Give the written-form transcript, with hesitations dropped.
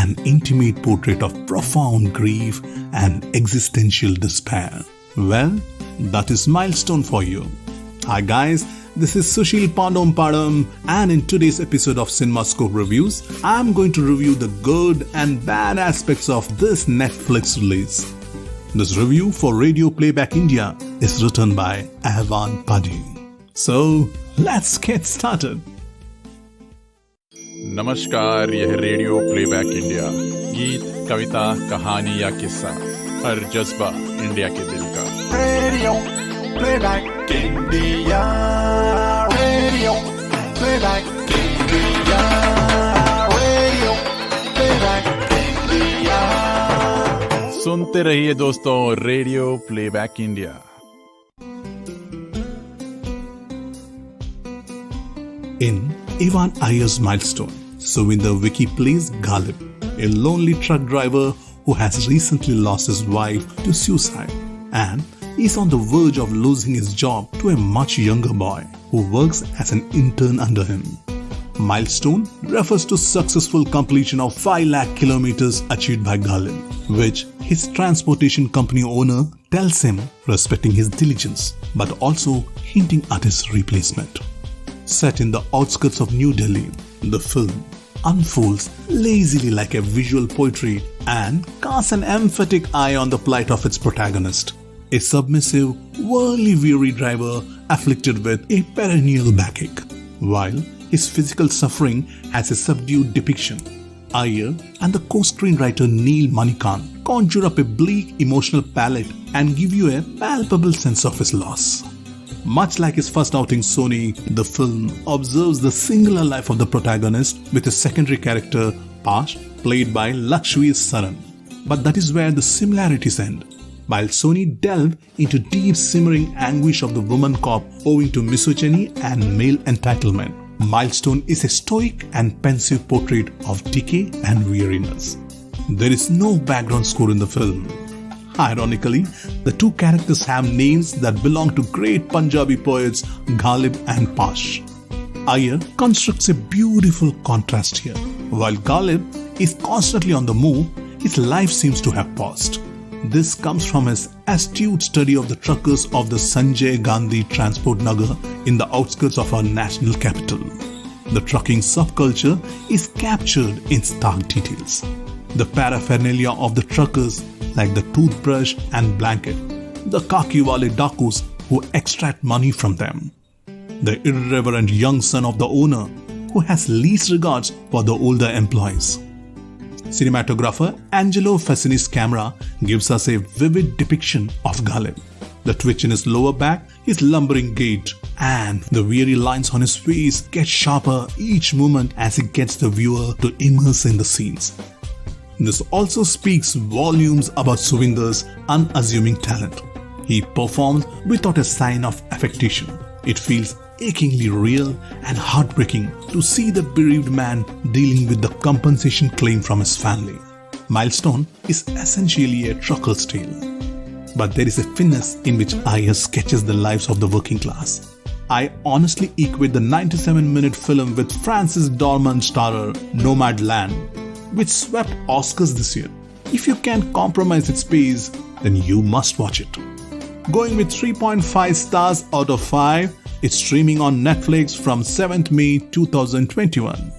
an intimate portrait of profound grief and existential despair. Well, that is Milestone for you. Hi guys, this is Susheel Pandompadam, and in today's episode of CinemaScope Reviews, I'm going to review the good and bad aspects of this Netflix release. This review for Radio Playback India is written by Ahwaan Padhee. So, let's get started. नमस्कार, यह radio playback India. गीत, कविता, कहानी या किस्सा, हर जज्बा India के दिल का। Radio playback India, radio playback India, radio playback India. सुनते रहिए दोस्तों, radio playback India. In Ahwaan Padhee's Milestone, Suvinder Vicky plays Ghalib, a lonely truck driver who has recently lost his wife to suicide and is on the verge of losing his job to a much younger boy who works as an intern under him. Milestone refers to successful completion of 5 lakh kilometers achieved by Ghalib, which his transportation company owner tells him, respecting his diligence but also hinting at his replacement. Set in the outskirts of New Delhi, the film unfolds lazily like a visual poetry and casts an emphatic eye on the plight of its protagonist, a submissive, worldly-weary driver afflicted with a perennial backache. While his physical suffering has a subdued depiction, Iyer and the co-screenwriter Neil Manikant conjure up a bleak emotional palette and give you a palpable sense of his loss. Much like his first outing Sony, the film observes the singular life of the protagonist with a secondary character, Pash, played by Lakshvir's Saran. But that is where the similarities end. While Sony delved into deep simmering anguish of the woman cop owing to misogyny and male entitlement, Milestone is a stoic and pensive portrait of decay and weariness. There is no background score in the film. Ironically, the two characters have names that belong to great Punjabi poets Ghalib and Pash. Iyer constructs a beautiful contrast here. While Ghalib is constantly on the move, his life seems to have paused. This comes from his astute study of the truckers of the Sanjay Gandhi Transport Nagar in the outskirts of our national capital. The trucking subculture is captured in stark details. The paraphernalia of the truckers, like the toothbrush and blanket, the khaki wale dakus who extract money from them, the irreverent young son of the owner who has least regards for the older employees. Cinematographer Angelo Fassini's camera gives us a vivid depiction of Ghalib. The twitch in his lower back, his lumbering gait, and the weary lines on his face get sharper each moment as he gets the viewer to immerse in the scenes. This also speaks volumes about Suvinder's unassuming talent. He performs without a sign of affectation. It feels achingly real and heartbreaking to see the bereaved man dealing with the compensation claim from his family. Milestone is essentially a trucker's tale. But there is a finesse in which Iyer sketches the lives of the working class. I honestly equate the 97-minute film with Francis Dormant starrer Nomadland, which swept Oscars this year. If you can't compromise its pace, then you must watch it. Going with 3.5 stars out of 5, it's streaming on Netflix from 7th May 2021.